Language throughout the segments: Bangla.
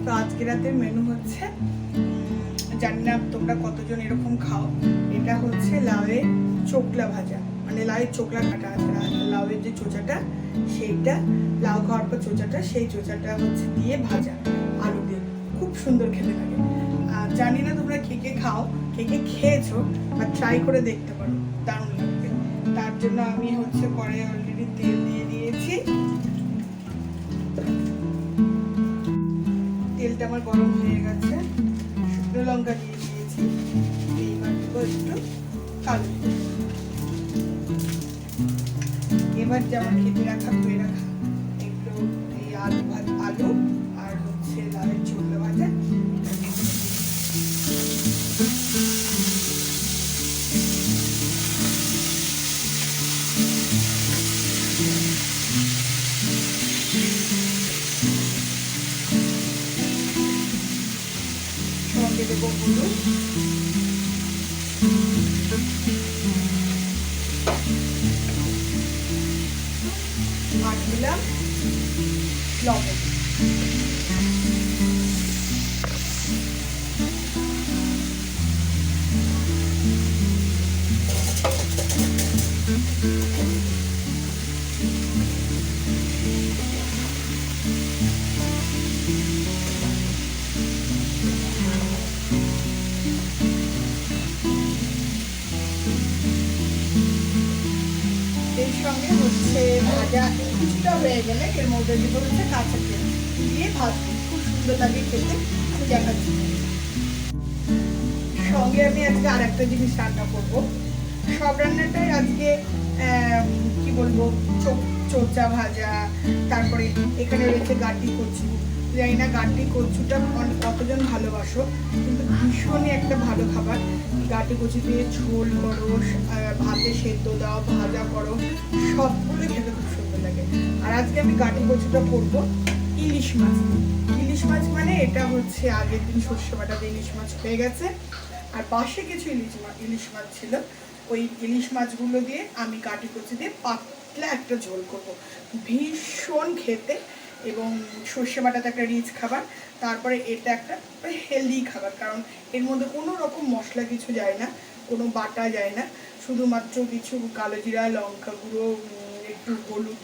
তো আজকে রাতের মেনু হচ্ছে, জানি না তোমরা কতজন এরকম খাও, এটা হচ্ছে লাউয়ের চোকলা ভাজা, মানে লাউয়ের চোকলা কাটা আছে, লাউয়ের যে চোচাটা সেইটা, লাউ খাওয়ার পর চোচাটা, সেই চোচাটা হচ্ছে দিয়ে ভাজা আলু দিয়ে, খুব সুন্দর খেতে লাগে। আর জানি না তোমরা কে কে খাও, কে কে খেয়েছো, বা ট্রাই করে দেখতে পারো, দারুণ লাগবে। তার জন্য আমি হচ্ছে পরে অলরেডি তেল দিয়ে দিয়েছি, তেলটা আমার গরম হয়ে গেছে, শুকনো লঙ্কা দিয়ে দিয়েছি, এইবার দেবো একটু কালো, এবার যেমন কেটে রাখা ধুয়ে রাখা একটু এই আলু আর হচ্ছে লাউয়ের চোখলা ভাজা, সঙ্গে দেবো হলুদ, আর দিলাম লবণ। এর সঙ্গে হচ্ছে ভাজা কিছুটা হয়ে গেলে এর মধ্যে দিব হচ্ছে কাঁচা তেল দিয়ে ভাজবো, খুব সুন্দর লাগে খেতে। আমি দেখাচ্ছি, সঙ্গে আমি আজকে আর একটা জিনিস রান্না করবো, সব রান্নাটাই আজকে কি বলবো, চোচা ভাজা, তারপরে এখানে রয়েছে গাটি কচু, জানি না গাটি কচুটা কতজন ভালোবাসো, কিন্তু ভীষণই একটা ভালো খাবার। গাটি কচু দিয়ে ঝোল করো, ভাতে সেদ্ধ দাও, ভাজা করো, সবগুলো খেতে খুব সুন্দর লাগে। আর আজকে আমি গাটি কচুটা করবো ইলিশ মাছ, ইলিশ মাছ মানে এটা হচ্ছে আগের দিন সর্ষে বাটাতে ইলিশ মাছ হয়ে গেছে, আর পাশে কিছু ইলিশ মাছ ছিল, ওই ইলিশ মাছগুলো দিয়ে আমি কাটি কচু দিয়ে পাতলা একটা ঝোল করব, ভীষণ খেতে, এবং সর্ষে বাটাতে একটা রিচ খাবার, তারপরে এটা একটা হেলদি খাবার, কারণ এর মধ্যে কোনো রকম মশলা কিছু যায় না, কোনো বাটা যায় না, শুধুমাত্র কিছু কালো জিরা, লঙ্কা গুঁড়ো, একটু হলুদ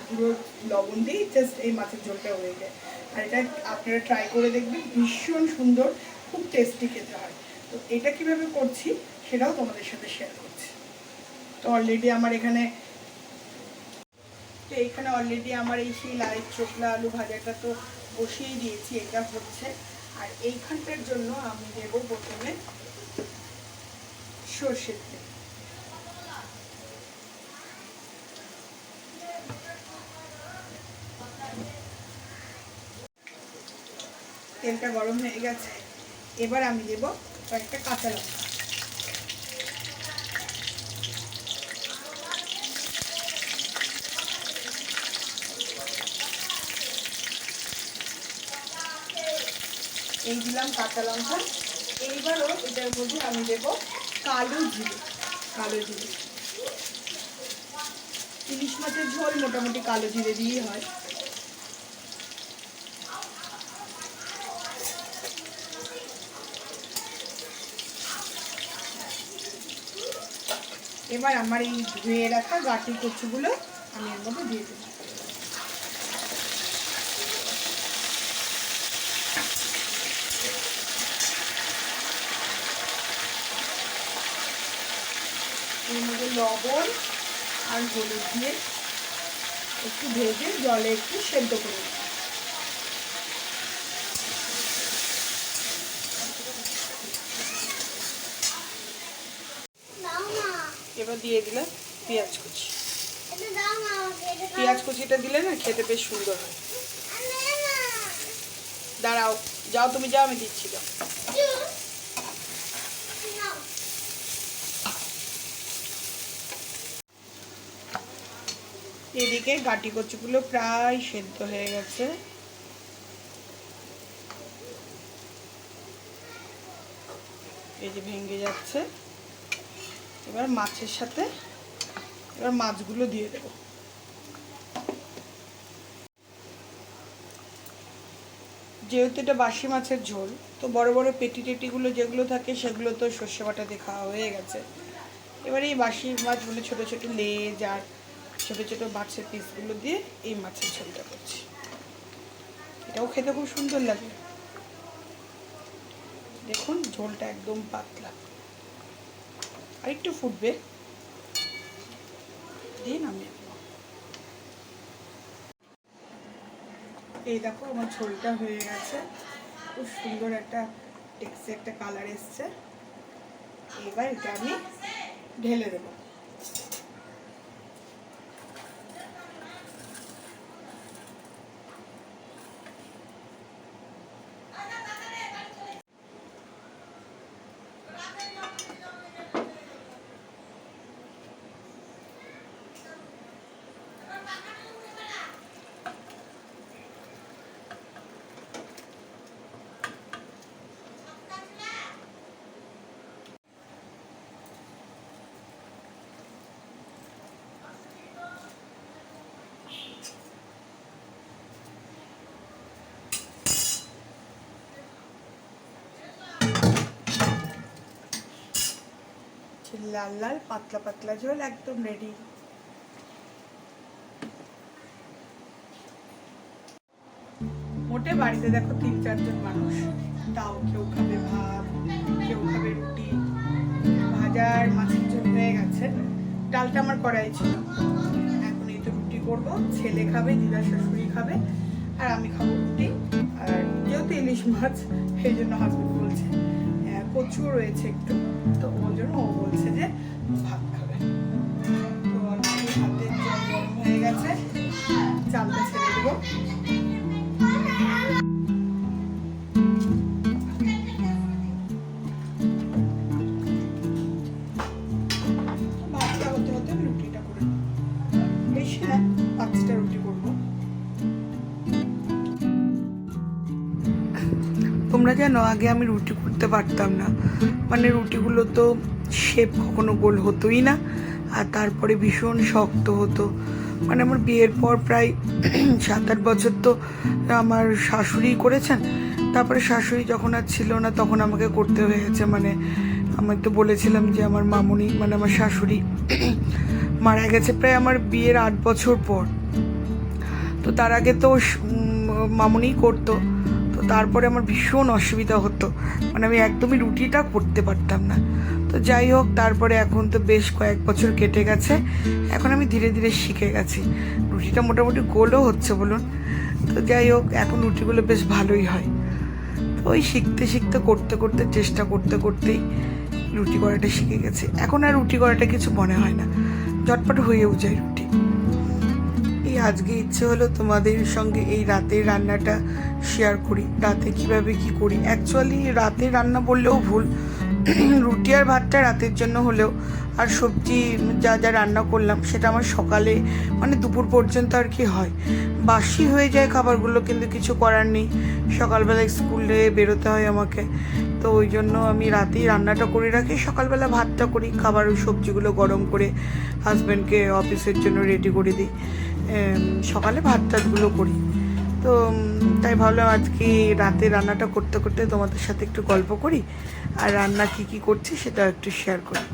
গুঁড়ো, লবণ দিয়েই জাস্ট এই মাছের ঝোলটা হয়ে যায়। আর এটা আপনারা ট্রাই করে দেখবেন, ভীষণ সুন্দর, খুব টেস্টি খেতে হয়। তো এটা কিভাবে করছি সেটাও তোমাদের সাথে শেয়ার করছি। তো অলরেডি আমার এখানে এই সেই লাউয়ের চোখলা আলু ভাজাটা তো বসিয়েই দিয়েছি, এটা হচ্ছে। আর এইখানটার জন্য আমি দেব প্রথমে সর্ষের তেল, তেলটা গরম হয়ে গেছে, এবার আমি দেব কয়েকটা কাঁচা লঙ্কা, এই দিলাম কাঁচা লঙ্কা। এইবারও এটার মধ্যে আমি দেব কালো জিরে, ইলিশ মাছের ঝোল মোটামুটি কালো জিরে দিয়েই হয়। এবার আমার এই ধুয়ে রাখা গাটি কচুগুলো আমি এর মধ্যে দিয়ে দেব, এর মধ্যে লবণ আর হলুদ দিয়ে একটু ভেজে জলে একটু সেদ্ধ করে দেব। এবার দিয়ে দিলাম পেঁয়াজ কুচি, পেঁয়াজ কুচিটা দিলে না খেতে বেশ সুন্দর হয়। দাঁড়াও, যাও তুমি যাও, আমি দিচ্ছি, যাও। এদিকে গাটি কচুগুলো প্রায় সেদ্ধ হয়ে গেছে, এই যে ভেঙে যাচ্ছে। এবার মাছের সাথে এবার মাছগুলো দিয়ে দেব, যেহেতু এটা বাসি মাছের ঝোল, তো বড় বড় পেটি টেটিগুলো যেগুলো থাকে সেগুলো তো সর্ষে বাটা দিয়ে খাওয়া হয়ে গেছে। এবারে এই বাসি মাছগুলো ছোটো ছোটো লেজ আর ছোটো ছোটো মাছের পিসগুলো দিয়ে এই মাছের ঝোলটা করছি। এটাও খেতে খুব সুন্দর লাগে। দেখুন ঝোলটা একদম পাতলা, আর একটু ফুটবে দিয়ে নামিয়ে দেবো। এই দেখো আমার ঝোলটা হয়ে গেছে, খুব সুন্দর একটা টেক্সচার, একটা কালার এসছে। এবার এটা আমি ঢেলে দেবো। লাল লাল পাতলা পাতলা ঝোল একদম রেডি। মোটে বাড়িতে দেখো 3-4 জন মানুষ, তাও কেউ খাবে ভাত, কেউ খাবে রুটি। ভাজার মাছের ঝোল হয়ে গেছে, ডালটা আমার কড়াই ছিল। এখন এই তো রুটি করবো, ছেলে খাবে, দিদা শাশুড়ি খাবে, আর আমি খাবো রুটি। আর যেহেতু ইলিশ মাছ, সেই জন্য হাজবেন্ড বলছে কচু রয়েছে একটু, তো ওর জন্য ও বলছে যে ভাত খাবে। তো ভাতের জল গরম হয়ে গেছে, চালটা ছেড়ে দেবো। ভাতটা হতে হতে আমি রুটিটা করে নেব, বেশি না 5টা রুটি করবো। তোমরা জানো আগে আমি রুটি করতে পারতাম না, মানে রুটিগুলো তো শেপ কখনো গোল হতোই না, আর তারপরে ভীষণ শক্ত হতো। মানে আমার বিয়ের পর প্রায় 7-8 বছর তো আমার শাশুড়ি করেছেন, তারপরে শাশুড়ি যখন আর ছিল না তখন আমাকে করতে হয়ে গেছে। মানে আমি তো বলেছিলাম যে আমার মামুনি, মানে আমার শাশুড়ি মারা গেছে প্রায় আমার বিয়ের 8 বছর পর। তো তার আগে তো মামুনিই করতো, তো তারপরে আমার ভীষণ অসুবিধা হতো, মানে আমি একদমই রুটিটা করতে পারতাম না। তো যাই হোক, তারপরে এখন তো বেশ কয়েক বছর কেটে গেছে, এখন আমি ধীরে ধীরে শিখে গেছি, রুটিটা মোটামুটি গোলও হচ্ছে বলুন। তো যাই হোক, এখন রুটিগুলো বেশ ভালোই হয়। তো ওই শিখতে শিখতে, করতে করতে, চেষ্টা করতে করতেই রুটি করাটা শিখে গেছে। এখন আর রুটি করাটা কিছু মনে হয় না, ঝটপট হয়েও যায় রুটি। এই আজকে ইচ্ছে হলো তোমাদের সঙ্গে এই রাতের রান্নাটা শেয়ার করি, রাতে কিভাবে কি করি। অ্যাকচুয়ালি রাতের রান্না বললেও ভুল, রুটি আর ভাতটা রাতের জন্য হলেও, আর সবজি যা যা রান্না করলাম সেটা আমার সকালে মানে দুপুর পর্যন্ত আর কি হয়, বাসি হয়ে যায় খাবারগুলো, কিন্তু কিছু করার নেই, সকালবেলায় স্কুলে বেরোতে হয় আমাকে। তো ওই জন্য আমি রাতেই রান্নাটা করে রাখি, সকালবেলা ভাতটা করি, খাবার ওই সবজিগুলো গরম করে হাজব্যান্ডকে অফিসের জন্য রেডি করে দিই, সকালে ভাত টাতগুলো করি। তো তাই ভাবলাম আজকে রাতে রান্নাটা করতে করতে তোমাদের সাথে একটু গল্প করি, আর রান্না কি করছি সেটা একটু শেয়ার করি।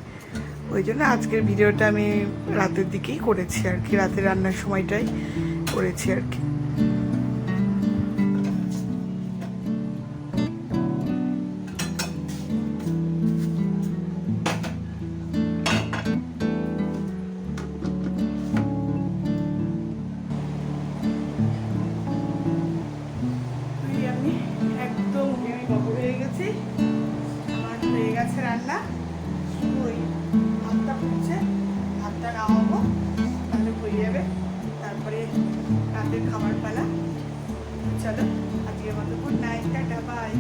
ওই জন্য আজকের ভিডিওটা আমি রাতের দিকেই করেছি আর কি, রাতের রান্নার সময়টাই করেছি আর কি। রান্না ওই ভাতটা ফুটছে, ভাতটা নামাবো, তাহলে হয়ে যাবে, তারপরে রাতের খাবার পালা। চলো আজকে মতো গুড নাইট, টাটা, বাই।